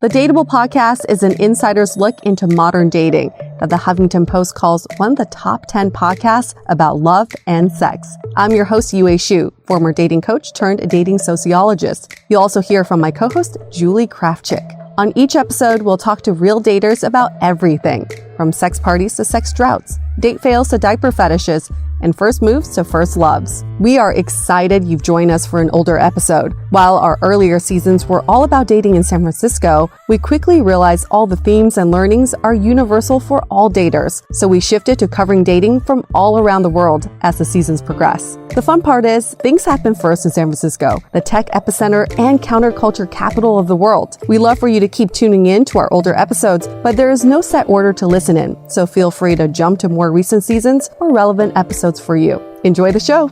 The Dateable podcast is an insider's look into modern dating that the Huffington Post calls one of the top 10 podcasts about love and sex. I'm your host, Yue Xu, former dating coach turned dating sociologist. You'll also hear from my co-host, Julie Krafchick. On each episode, we'll talk to real daters about everything, from sex parties to sex droughts, date fails to diaper fetishes, and first moves to first loves. We are excited you've joined us for an older episode. While our earlier seasons were all about dating in San Francisco, we quickly realized all the themes and learnings are universal for all daters. So we shifted to covering dating from all around the world as the seasons progress. The fun part is, things happen first in San Francisco, the tech epicenter and counterculture capital of the world. We love for you to keep tuning in to our older episodes, but there is no set order to listen in, so feel free to jump to more recent seasons or relevant episodes for you. Enjoy the show.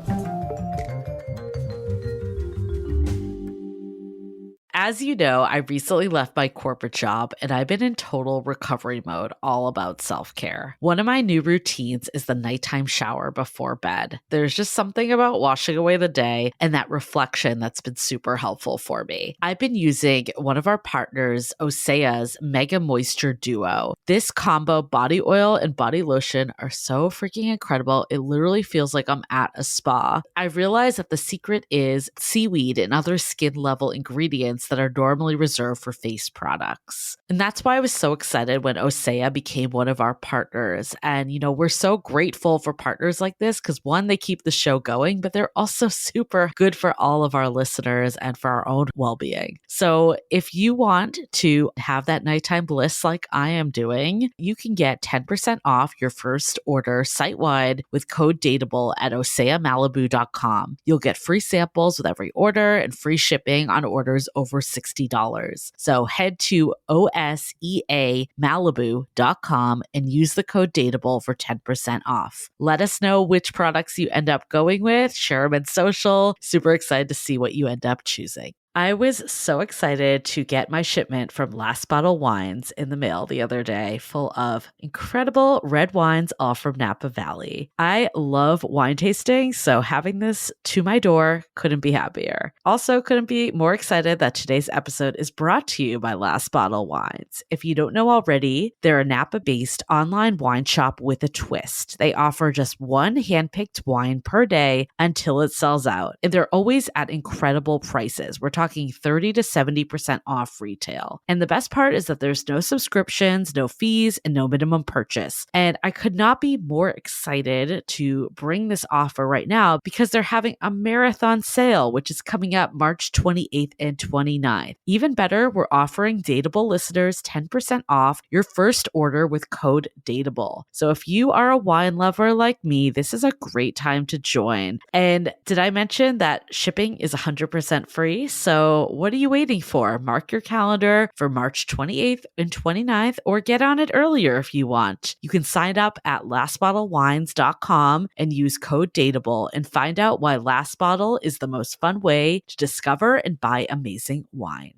As you know, I recently left my corporate job and I've been in total recovery mode, all about self-care. One of my new routines is the nighttime shower before bed. There's just something about washing away the day and that reflection that's been super helpful for me. I've been using one of our partners, Osea's Mega Moisture Duo. This combo body oil and body lotion are so freaking incredible. It literally feels like I'm at a spa. I realized that the secret is seaweed and other skin level ingredients that are normally reserved for face products. And that's why I was so excited when Osea became one of our partners. And, you know, we're so grateful for partners like this because one, they keep the show going, but they're also super good for all of our listeners and for our own well-being. So if you want to have that nighttime bliss like I am doing, you can get 10% off your first order site-wide with code DATEABLE at oseamalibu.com. You'll get free samples with every order and free shipping on orders over $60. So head to oseamalibu.com and use the code DATEABLE for 10% off. Let us know which products you end up going with. Share them in social. Super excited to see what you end up choosing. I was so excited to get my shipment from Last Bottle Wines in the mail the other day, full of incredible red wines, all from Napa Valley. I love wine tasting, so having this to my door couldn't be happier. Also, couldn't be more excited that today's episode is brought to you by Last Bottle Wines. If you don't know already, they're a Napa-based online wine shop with a twist. They offer just one handpicked wine per day until it sells out, and they're always at incredible prices. We're talking 30 to 70% off retail. And the best part is that there's no subscriptions, no fees, and no minimum purchase. And I could not be more excited to bring this offer right now because they're having a marathon sale, which is coming up March 28th and 29th. Even better, we're offering Dateable listeners 10% off your first order with code DATEABLE. So if you are a wine lover like me, this is a great time to join. And did I mention that shipping is 100% free? So what are you waiting for? Mark your calendar for March 28th and 29th, or get on it earlier if you want. You can sign up at lastbottlewines.com and use code DATEABLE and find out why Last Bottle is the most fun way to discover and buy amazing wine.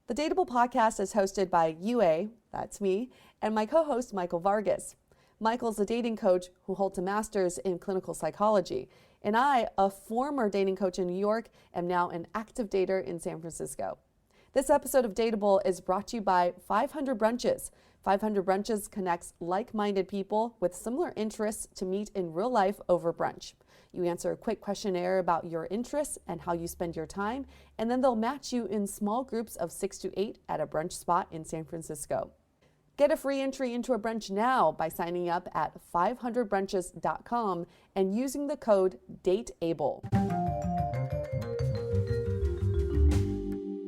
The Dateable podcast is hosted by Yue, that's me, and my co-host Michael Vargas. Michael's a dating coach who holds a master's in clinical psychology. And I, a former dating coach in New York, am now an active dater in San Francisco. This episode of Dateable is brought to you by 500 Brunches. 500 Brunches connects like-minded people with similar interests to meet in real life over brunch. You answer a quick questionnaire about your interests and how you spend your time, and then they'll match you in small groups of 6 to 8 at a brunch spot in San Francisco. Get a free entry into a brunch now by signing up at 500brunches.com and using the code DATEABLE.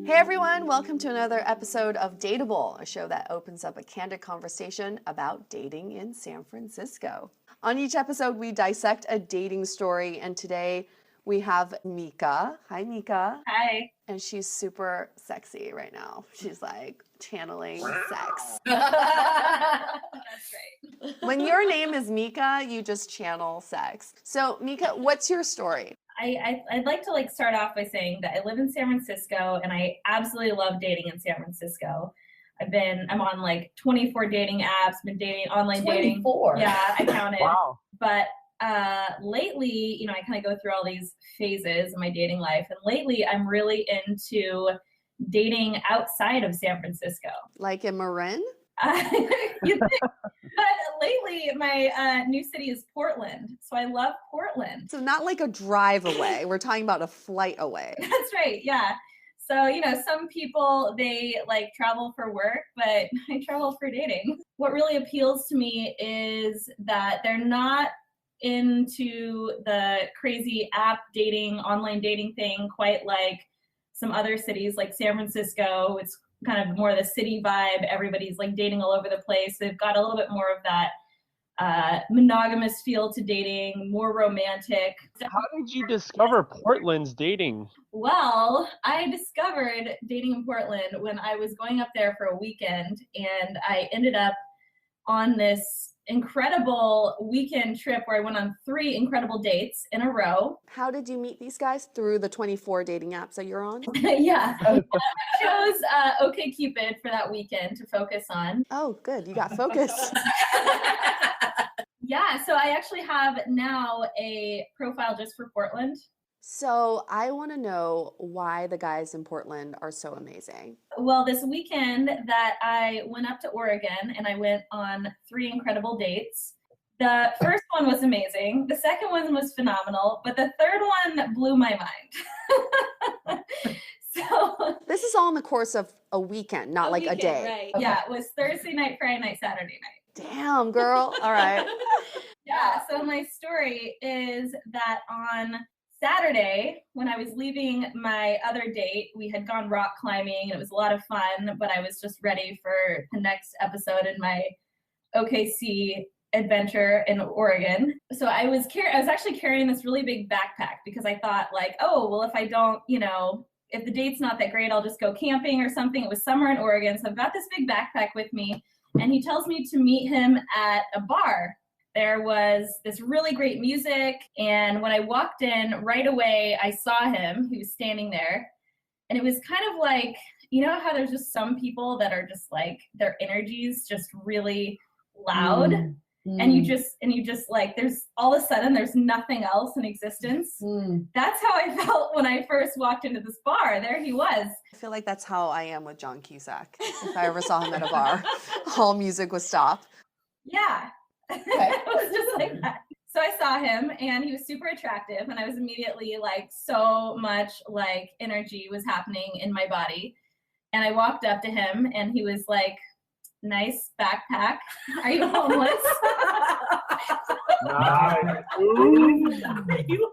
Hey everyone, welcome to another episode of Dateable, a show that opens up a candid conversation about dating in San Francisco. On each episode, we dissect a dating story, and today we have MIkka. Hi, MIkka. Hi. And she's super sexy right now. She's like channeling sex. That's great. When your name is MIkka, you just channel sex. So MIkka, what's your story? I'd like to start off by saying that I live in San Francisco and I absolutely love dating in San Francisco. I'm on 24 dating apps, been dating online 24. dating. Yeah, I counted. Wow. But lately, I kind of go through all these phases in my dating life. And lately I'm really into dating outside of San Francisco. Like in Marin? You think, but lately my new city is Portland. So I love Portland. So not like a drive away. We're talking about a flight away. That's right. Yeah. So, some people, they like travel for work, but I travel for dating. What really appeals to me is that they're not into the crazy app dating, online dating thing quite like some other cities like San Francisco. It's kind of more the city vibe. Everybody's like dating all over the place. They've got a little bit more of that monogamous feel to dating, more romantic. How did you discover Portland's dating? Well, I discovered dating in Portland when I was going up there for a weekend, and I ended up on this incredible weekend trip where I went on 3 incredible dates in a row. How did you meet these guys? Through the 24 dating apps that you're on? Yeah. I chose OkCupid for that weekend to focus on. Oh, good. You got focused. Yeah, so I actually have now a profile just for Portland. So I want to know why the guys in Portland are so amazing. Well, this weekend that I went up to Oregon and I went on 3 incredible dates. The first one was amazing. The second one was phenomenal, but the third one blew my mind. So this is all in the course of a weekend, not like a day. Right. Okay. Yeah, it was Thursday night, Friday night, Saturday night. Damn, girl. All right. Yeah, so my story is that on Saturday, when I was leaving my other date, we had gone rock climbing and it was a lot of fun, but I was just ready for the next episode in my OKC adventure in Oregon. So I was actually carrying this really big backpack because I thought like, oh, well, if I don't, if the date's not that great, I'll just go camping or something. It was summer in Oregon, so I've got this big backpack with me, and he tells me to meet him at a bar. There was this really great music, and when I walked in, right away, I saw him. He was standing there, and it was kind of like, how there's just some people that are just like, their energy's just really loud, and you just like, there's all of a sudden, there's nothing else in existence. That's how I felt when I first walked into this bar. There he was. I feel like that's how I am with John Cusack. If I ever saw him at a bar, all music would stop. Yeah. Okay. It was just like that. So I saw him and he was super attractive, and I was immediately like, so much like energy was happening in my body. And I walked up to him and he was like, nice backpack. Are you homeless? Nice.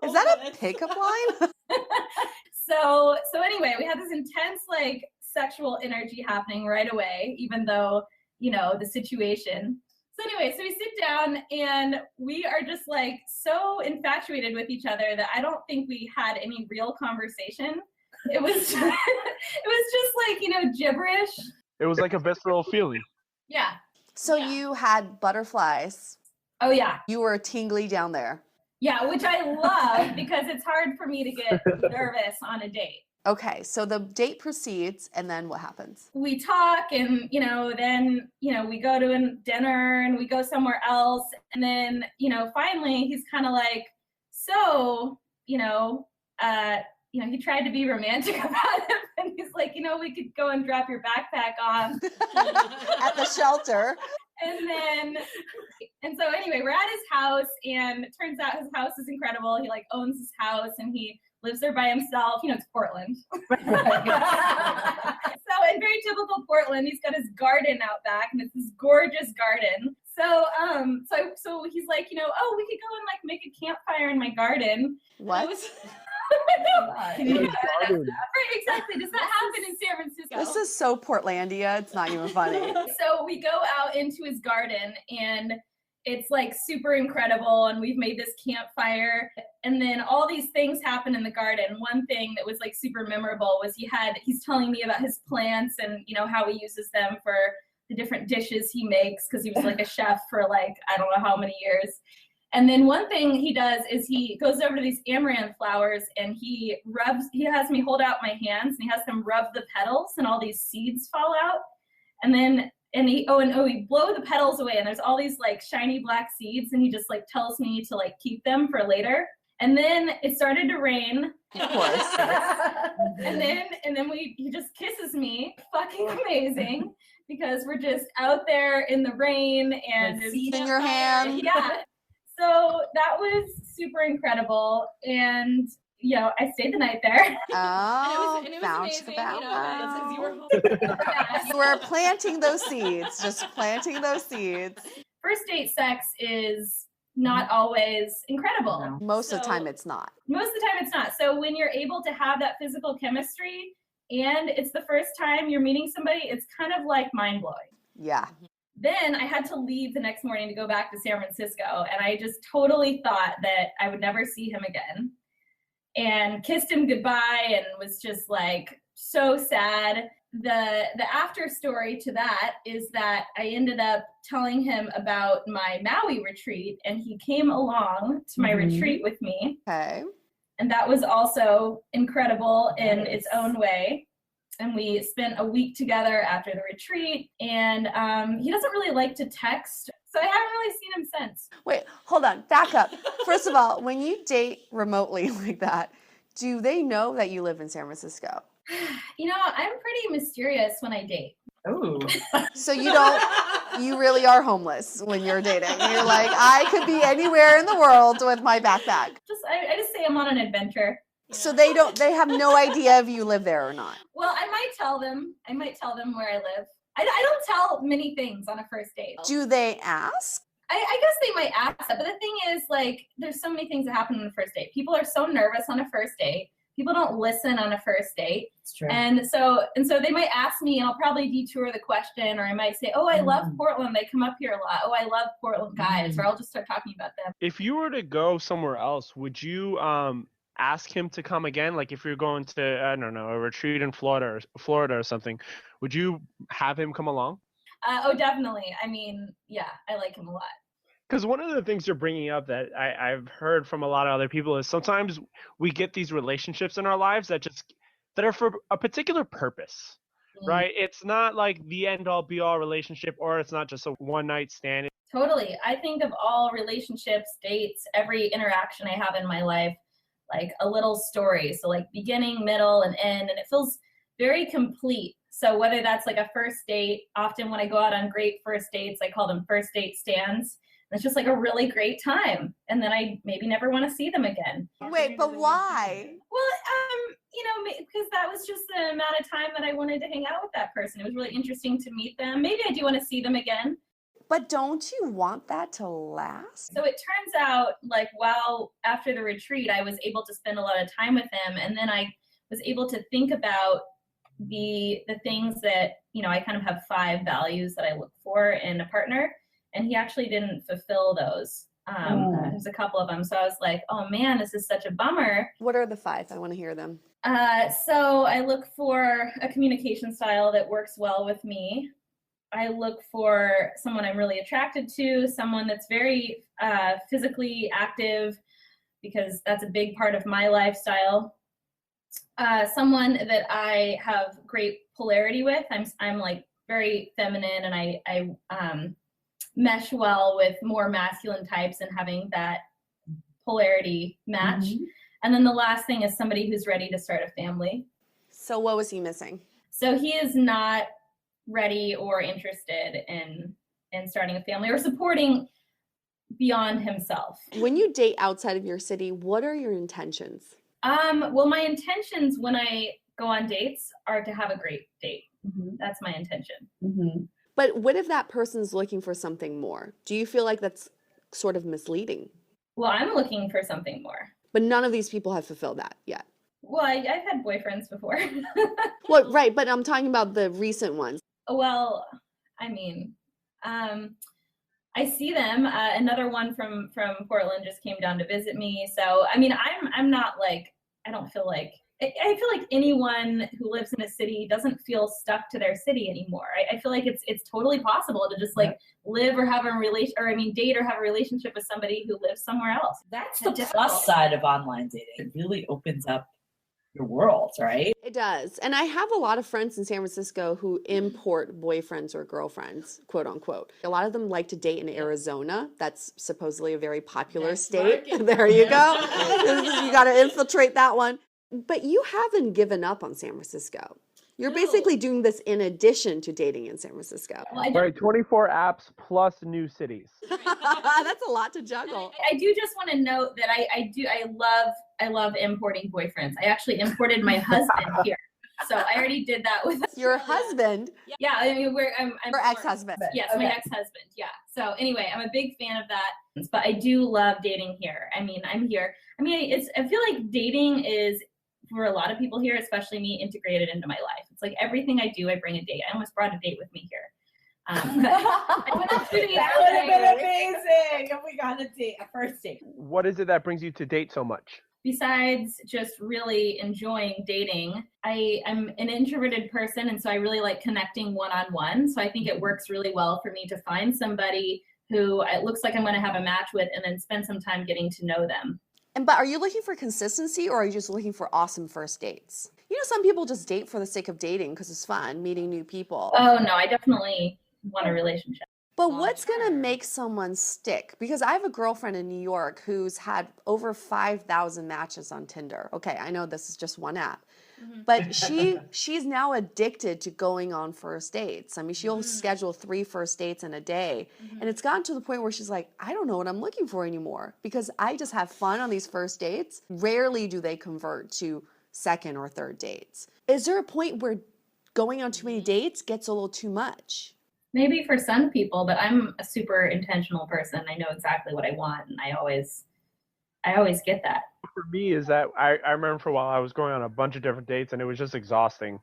Is that a pickup line? So anyway, we had this intense like sexual energy happening right away, even though, the situation. So anyway, so we sit down and we are just like so infatuated with each other that I don't think we had any real conversation. It was just like, gibberish. It was like a visceral feeling. Yeah. So Yeah. you had butterflies. Oh yeah. You were tingly down there. Yeah, which I love because it's hard for me to get nervous on a date. Okay, so the date proceeds, and then what happens? We talk and, then, we go to a dinner and we go somewhere else. And then, finally he's kind of like, so, he tried to be romantic about it. And he's like, we could go and drop your backpack off. At the shelter. And so anyway, we're at his house, and it turns out his house is incredible. He like owns his house and he lives there by himself. It's Portland. So in very typical Portland, he's got his garden out back, and it's this gorgeous garden. So he's like, oh, we could go and like make a campfire in my garden. What? Can you right, exactly. Does that happen in San Francisco? This is so Portlandia. It's not even funny. So we go out into his garden, and it's like super incredible, and we've made this campfire, and then all these things happen in the garden. One thing that was like super memorable was he's telling me about his plants and how he uses them for the different dishes he makes, because he was like a chef for like I don't know how many years. And then one thing he does is he goes over to these amaranth flowers and he has me hold out my hands, and he has them rub the petals, and all these seeds fall out. And then he blow the petals away, and there's all these like shiny black seeds, and he just like tells me to like keep them for later. And then it started to rain, Of course. and then he just kisses me. Fucking amazing. Because we're just out there in the rain and it's in your hand. Yeah. So that was super incredible. And I stayed the night there. Oh, and it was bounce amazing. the You were So we're planting those seeds, just planting those seeds. First date sex is not always incredible. Most of the time it's not. Most of the time it's not. So when you're able to have that physical chemistry and it's the first time you're meeting somebody, it's kind of like mind-blowing. Yeah. Then I had to leave the next morning to go back to San Francisco, and I just totally thought that I would never see him again. And kissed him goodbye and was just like so sad. The after story to that is that I ended up telling him about my Maui retreat, and he came along to my retreat with me. Okay. And that was also incredible in its own way. And we spent a week together after the retreat, and he doesn't really like to text, so I haven't really seen him since. Wait, hold on, back up. First of all, when you date remotely like that, do they know that you live in San Francisco? I'm pretty mysterious when I date. Oh. So you really are homeless when you're dating. You're like, I could be anywhere in the world with my backpack. I just say I'm on an adventure. So they have no idea if you live there or not. Well, I might tell them where I live. I don't tell many things on a first date. Do they ask? I guess they might ask that, but the thing is, like, there's so many things that happen on a first date. People are so nervous on a first date. People don't listen on a first date. It's true. And so they might ask me, and I'll probably detour the question, or I might say, oh, I love Portland. They come up here a lot. Oh, I love Portland guys. Or I'll just start talking about them. If you were to go somewhere else, would you ask him to come again? Like if you're going to, I don't know, a retreat in Florida or something, would you have him come along? Oh, definitely. I mean, yeah, I like him a lot. Because one of the things you're bringing up that I've heard from a lot of other people is sometimes we get these relationships in our lives that are for a particular purpose, right? It's not like the end all be all relationship, or it's not just a one night stand. Totally. I think of all relationships, dates, every interaction I have in my life, like a little story. So like beginning, middle, and end, and it feels very complete. So whether that's like a first date, often when I go out on great first dates, I call them first date stands. It's just like a really great time. And then I maybe never want to see them again. Wait, but why? Well, because that was just the amount of time that I wanted to hang out with that person. It was really interesting to meet them. Maybe I do want to see them again. But don't you want that to last? So it turns out, like, after the retreat, I was able to spend a lot of time with him. And then I was able to think about the things that, I kind of have 5 values that I look for in a partner. And he actually didn't fulfill those. There's a couple of them. So I was like, oh man, this is such a bummer. What are the 5? I want to hear them. So I look for a communication style that works well with me. I look for someone I'm really attracted to, someone that's very physically active, because that's a big part of my lifestyle. Someone that I have great polarity with. I'm like very feminine, and I mesh well with more masculine types and having that polarity match. And then the last thing is somebody who's ready to start a family. So what was he missing? So he is not ready or interested in starting a family or supporting beyond himself. When you date outside of your city, what are your intentions? Well, my intentions when I go on dates are to have a great date. That's my intention. But what if that person's looking for something more? Do you feel like that's sort of misleading? Well, I'm looking for something more. But none of these people have fulfilled that yet. Well, I've had boyfriends before. Well, right, but I'm talking about the recent ones. Well, I mean, I see them. Another one from Portland just came down to visit me. So, I mean, I'm not like, I feel like anyone who lives in a city doesn't feel stuck to their city anymore. I feel like it's totally possible to just like live or have a relation, or I mean, date or have a relationship with somebody who lives somewhere else. That's the plus side of online dating. It really opens up your world, right? It does. And I have a lot of friends in San Francisco who import boyfriends or girlfriends, quote unquote. A lot of them like to date in Arizona. That's supposedly a very popular state. There you go. You got to infiltrate that one. But you haven't given up on San Francisco. You're No. basically doing this in addition to dating in San Francisco. Well, Right, 24 apps plus new cities. That's a lot to juggle. I do just want to note that I love importing boyfriends. I actually imported my husband here. So I already did that with Your husband, Yeah, I mean I'm your ex-husband. Yes, my ex-husband. Yeah. So anyway, I'm a big fan of that, but I do love dating here. I mean, I'm here. I mean, I feel like dating is, for a lot of people here, especially me, integrated into my life. It's like everything I do, I bring a date. I almost brought a date with me here. I went on 2 dates That would have been today. amazing if we got a first date. What is it that brings you to date so much? Besides just really enjoying dating, I'm an introverted person, and so I really like connecting one-on-one. So I think it works really well for me to find somebody who it looks like I'm going to have a match with and then spend some time getting to know them. But are you looking for consistency, or are you just looking for awesome first dates? You know, some people just date for the sake of dating because it's fun, meeting new people. Oh, no, I definitely want a relationship. But what's going to make someone stick? Because I have a girlfriend in New York who's had over 5,000 matches on Tinder. Okay, I know this is just one app. But she's now addicted to going on first dates. I mean, she'll schedule 3 first dates in a day. And it's gotten to the point where she's like, I don't know what I'm looking for anymore because I just have fun on these first dates. Rarely do they convert to second or third dates. Is there a point where going on too many dates gets a little too much? Maybe for some people, but I'm a super intentional person. I know exactly what I want, and I always get that. For me is that I remember for a while I was going on a bunch of different dates and it was just exhausting.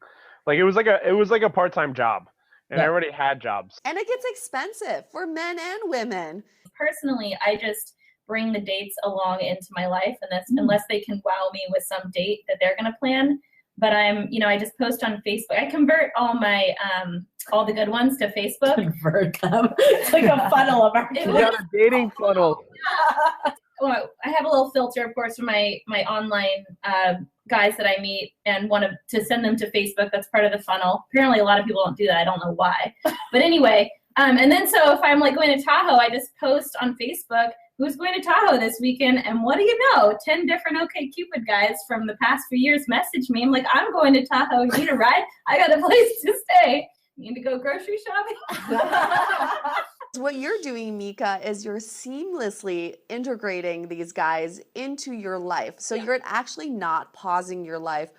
Like it was like a part-time job, and I already had jobs. And it gets expensive for men and women. Personally, I just bring the dates along into my life, and that's unless they can wow me with some date that they're going to plan. But I just post on Facebook. I convert all my all the good ones to Facebook. Convert them. It's like a funnel of our You got a dating funnel. Well, I have a little filter, of course, for my online guys that I meet and want to send them to Facebook. That's part of the funnel. Apparently, a lot of people don't do that. I don't know why. But anyway, and then so if I'm like going to Tahoe, I just post on Facebook who's going to Tahoe this weekend, and what do you know? 10 different OkCupid guys from the past few years message me. I'm like, I'm going to Tahoe. You need a ride? I got a place to stay. You need to go grocery shopping? What you're doing, MIkka, is you're seamlessly integrating these guys into your life. So you're actually not pausing your life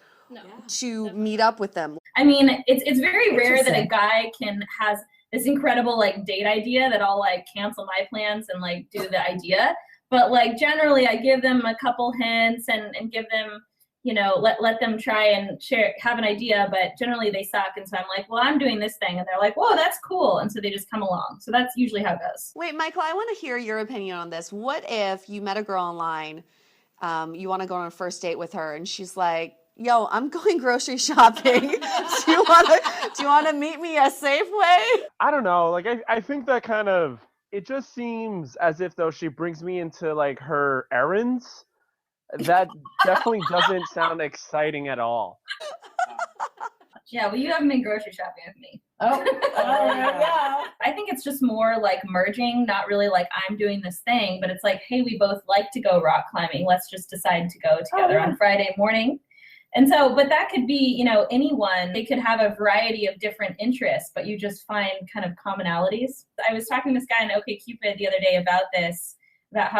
to meet up with them. I mean, it's very rare that a guy has this incredible like date idea that I'll like cancel my plans and like do the idea. But like generally I give them a couple hints and give them, let them try and have an idea, but generally they suck. And so I'm like, well, I'm doing this thing. And they're like, whoa, that's cool. And so they just come along. So that's usually how it goes. Wait, Michael, I want to hear your opinion on this. What if you met a girl online, you want to go on a first date with her, and she's like, yo, I'm going grocery shopping. Do you want to meet me at Safeway? I don't know. Like I think that kind of, it just seems as if though she brings me into like her errands. That definitely doesn't sound exciting at all. Yeah, well, you haven't been grocery shopping with me. Oh, yeah. I think it's just more like merging, not really like I'm doing this thing, but it's like, hey, we both like to go rock climbing. Let's just decide to go together on Friday morning. And so, but that could be, anyone. They could have a variety of different interests, but you just find kind of commonalities. I was talking to this guy in OkCupid the other day about this, about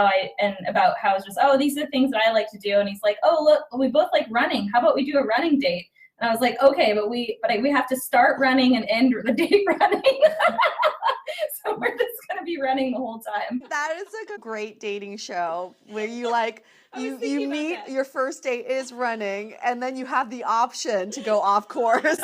how it's just, these are the things that I like to do. And he's like, oh, look, we both like running. How about we do a running date? And I was like, okay, but we have to start running and end the date running. So we're just going to be running the whole time. That is like a great dating show where you like, you meet, your first date is running, and then you have the option to go off course.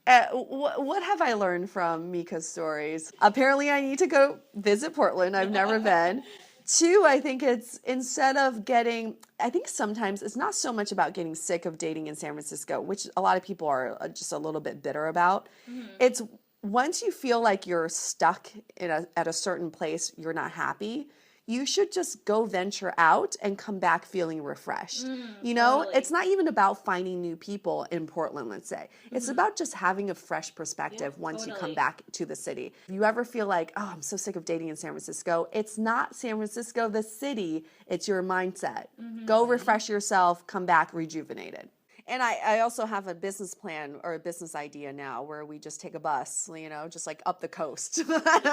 What have I learned from MIkka's stories? Apparently I need to go visit Portland. I've never been. 2, I think it's I think sometimes it's not so much about getting sick of dating in San Francisco, which a lot of people are just a little bit bitter about. Mm-hmm. It's once you feel like you're stuck at a certain place, you're not happy, you should just go venture out and come back feeling refreshed. Totally. It's not even about finding new people in Portland, let's say. It's about just having a fresh perspective once you come back to the city. If you ever feel like, oh, I'm so sick of dating in San Francisco, it's not San Francisco, the city, it's your mindset. Go refresh yourself, come back rejuvenated. And I also have a business plan or a business idea now where we just take a bus, just like up the coast.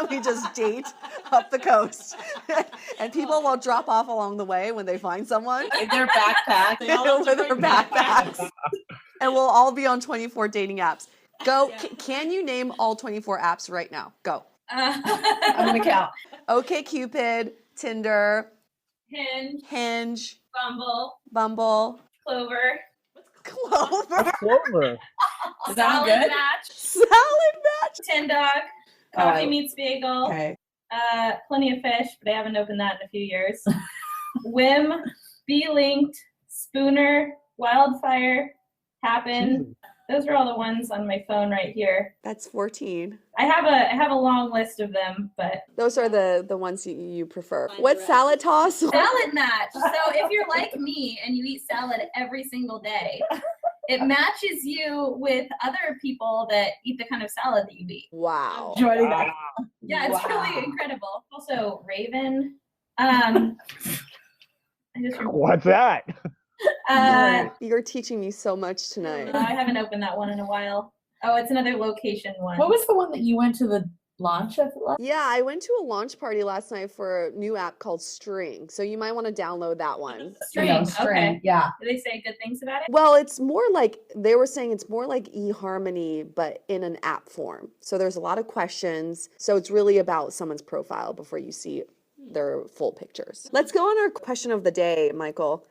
We just date up the coast. And people will drop off along the way when they find someone. In their backpack. They all have With to their bring backpacks. And we'll all be on 24 dating apps. Go. Can you name all 24 apps right now? Go. I'm going to count. OkCupid, Tinder, Hinge, Bumble, Clover. Clover. Does that sound good? Salad match. Tin Dog. Coffee Meets Bagel. Okay. Plenty of Fish, but I haven't opened that in a few years. Whim, Be Linked, Spooner, Wildfire, Happen. Those are all the ones on my phone right here. That's 14. I have a long list of them, but those are the ones you prefer. What's salad toss? Salad match. So if you're like me and you eat salad every single day, it matches you with other people that eat the kind of salad that you eat. Wow. Yeah, it's really incredible. Also, Raven. What's that? You're teaching me so much tonight. I haven't opened that one in a while. Oh, it's another location one. What was the one that you went to the launch of? Yeah, I went to a launch party last night for a new app called String. So you might want to download that one. String. Okay. Yeah. Do they say good things about it? Well, it's more like, they were saying it's more like eHarmony, but in an app form. So there's a lot of questions. So it's really about someone's profile before you see their full pictures. Let's go on our question of the day, Michael.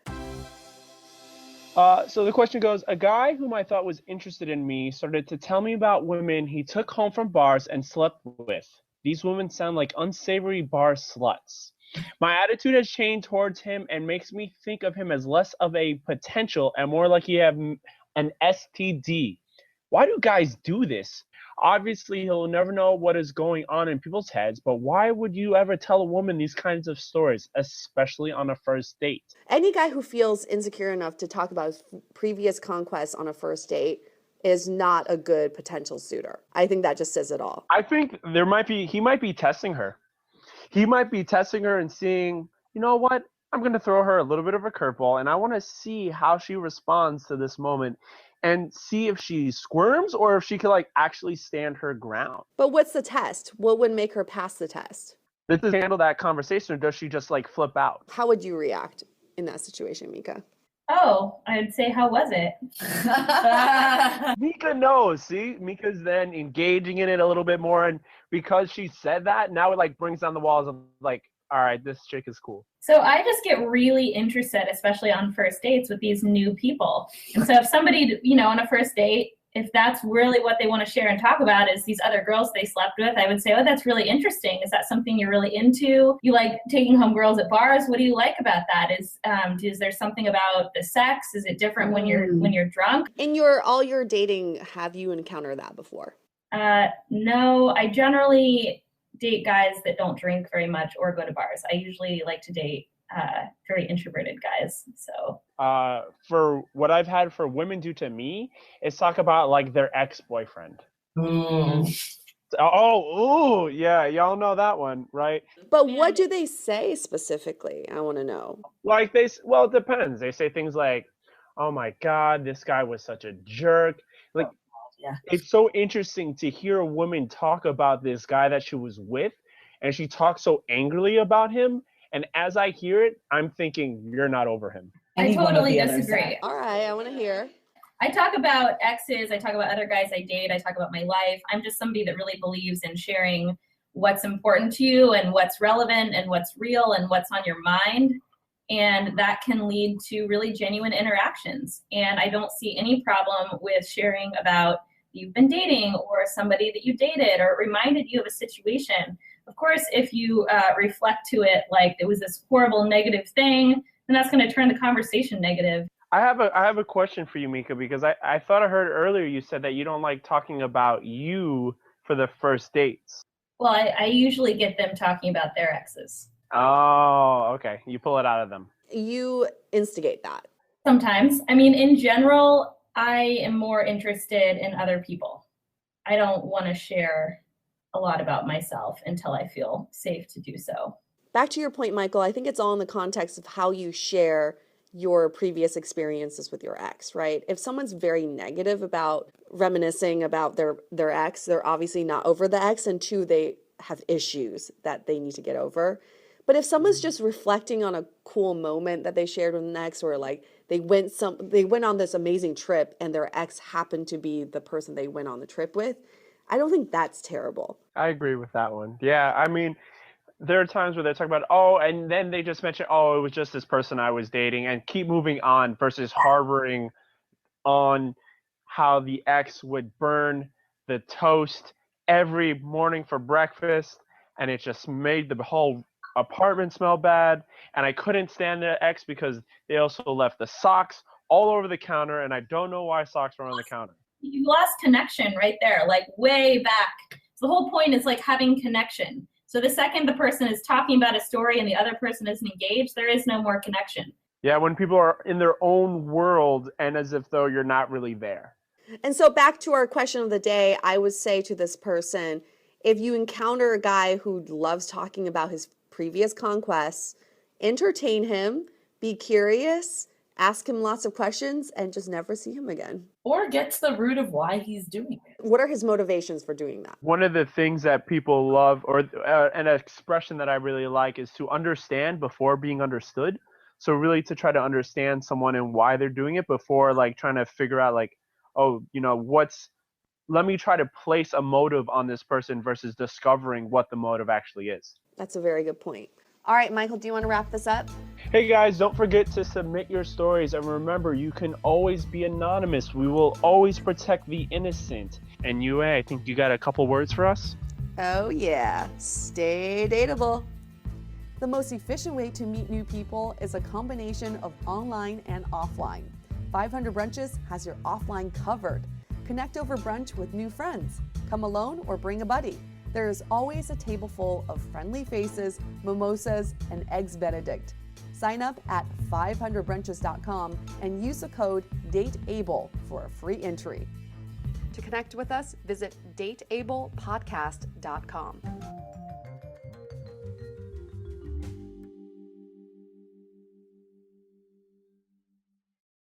So the question goes, a guy whom I thought was interested in me started to tell me about women he took home from bars and slept with. These women sound like unsavory bar sluts. My attitude has changed towards him and makes me think of him as less of a potential and more like he have an STD. Why do guys do this? Obviously, he'll never know what is going on in people's heads, but why would you ever tell a woman these kinds of stories, especially on a first date? Any guy who feels insecure enough to talk about his previous conquests on a first date is not a good potential suitor. I think that just says it all. I think he might be testing her. He might be testing her and seeing, you know what? I'm going to throw her a little bit of a curveball, and I want to see how she responds to this moment and see if she squirms or if she can actually stand her ground. But what's the test? What would make her pass the test? Does she handle that conversation, or does she just flip out? How would you react in that situation, Mika? Oh, I'd say, how was it? Mika knows. See, Mika's then engaging in it a little bit more, and because she said that, now it brings down the walls of all right, this chick is cool. So I just get really interested, especially on first dates with these new people. And so if somebody, on a first date, if that's really what they want to share and talk about is these other girls they slept with, I would say, oh, that's really interesting. Is that something you're really into? You like taking home girls at bars? What do you like about that? Is there something about the sex? Is it different when you're drunk? In all your dating, have you encountered that before? No, I generally date guys that don't drink very much or go to bars. I usually like to date very introverted guys. So for what I've had for women do to me is talk about their ex-boyfriend. Yeah, y'all know that one, right? But what do they say specifically? I want to know. It depends. They say things like, oh my God, this guy was such a jerk. Yeah. It's so interesting to hear a woman talk about this guy that she was with, and she talks so angrily about him. And as I hear it, I'm thinking, you're not over him. I totally disagree. All right, I want to hear. I talk about exes. I talk about other guys I date. I talk about my life. I'm just somebody that really believes in sharing what's important to you and what's relevant and what's real and what's on your mind. And that can lead to really genuine interactions. And I don't see any problem with sharing about you've been dating or somebody that you dated or reminded you of a situation. Of course, if you reflect to it like it was this horrible negative thing, then that's going to turn the conversation negative. I have a question for you, Mika, because I thought I heard earlier you said that you don't like talking about you for the first dates. Well, I usually get them talking about their exes. Oh, okay. You pull it out of them. You instigate that. Sometimes. I mean, in general, I am more interested in other people. I don't want to share a lot about myself until I feel safe to do so. Back to your point, Michael, I think it's all in the context of how you share your previous experiences with your ex, right? If someone's very negative about reminiscing about their ex, they're obviously not over the ex, and two, they have issues that they need to get over. But if someone's just reflecting on a cool moment that they shared with an ex, or like they went on this amazing trip and their ex happened to be the person they went on the trip with, I don't think that's terrible. I agree with that one. Yeah, I mean, there are times where they talk about, oh, and then they just mention, oh, it was just this person I was dating, and keep moving on versus harboring on how the ex would burn the toast every morning for breakfast, and it just made the whole apartment smell bad. And I couldn't stand the ex because they also left the socks all over the counter, and I don't know why socks were on the counter. You lost connection right there, like way back. So the whole point is like having connection. So the second the person is talking about a story and the other person isn't engaged, there is no more connection. Yeah, when people are in their own world and as if though you're not really there. And so back to our question of the day, I would say to this person, if you encounter a guy who loves talking about his previous conquests, entertain him, be curious, ask him lots of questions, and just never see him again. Or get to the root of why he's doing it. What are his motivations for doing that? One of the things that people love, or an expression that I really like, is to understand before being understood. So really to try to understand someone and why they're doing it before like trying to figure out like, oh, you know, let me try to place a motive on this person versus discovering what the motive actually is. That's a very good point. All right, Michael, do you want to wrap this up? Hey guys, don't forget to submit your stories, and remember, you can always be anonymous. We will always protect the innocent. And UA, I think you got a couple words for us? Oh yeah, stay dateable. The most efficient way to meet new people is a combination of online and offline. 500 Brunches has your offline covered. Connect over brunch with new friends. Come alone or bring a buddy. There is always a table full of friendly faces, mimosas, and eggs Benedict. Sign up at 500brunches.com and use the code DATEABLE for a free entry. To connect with us, visit dateablepodcast.com.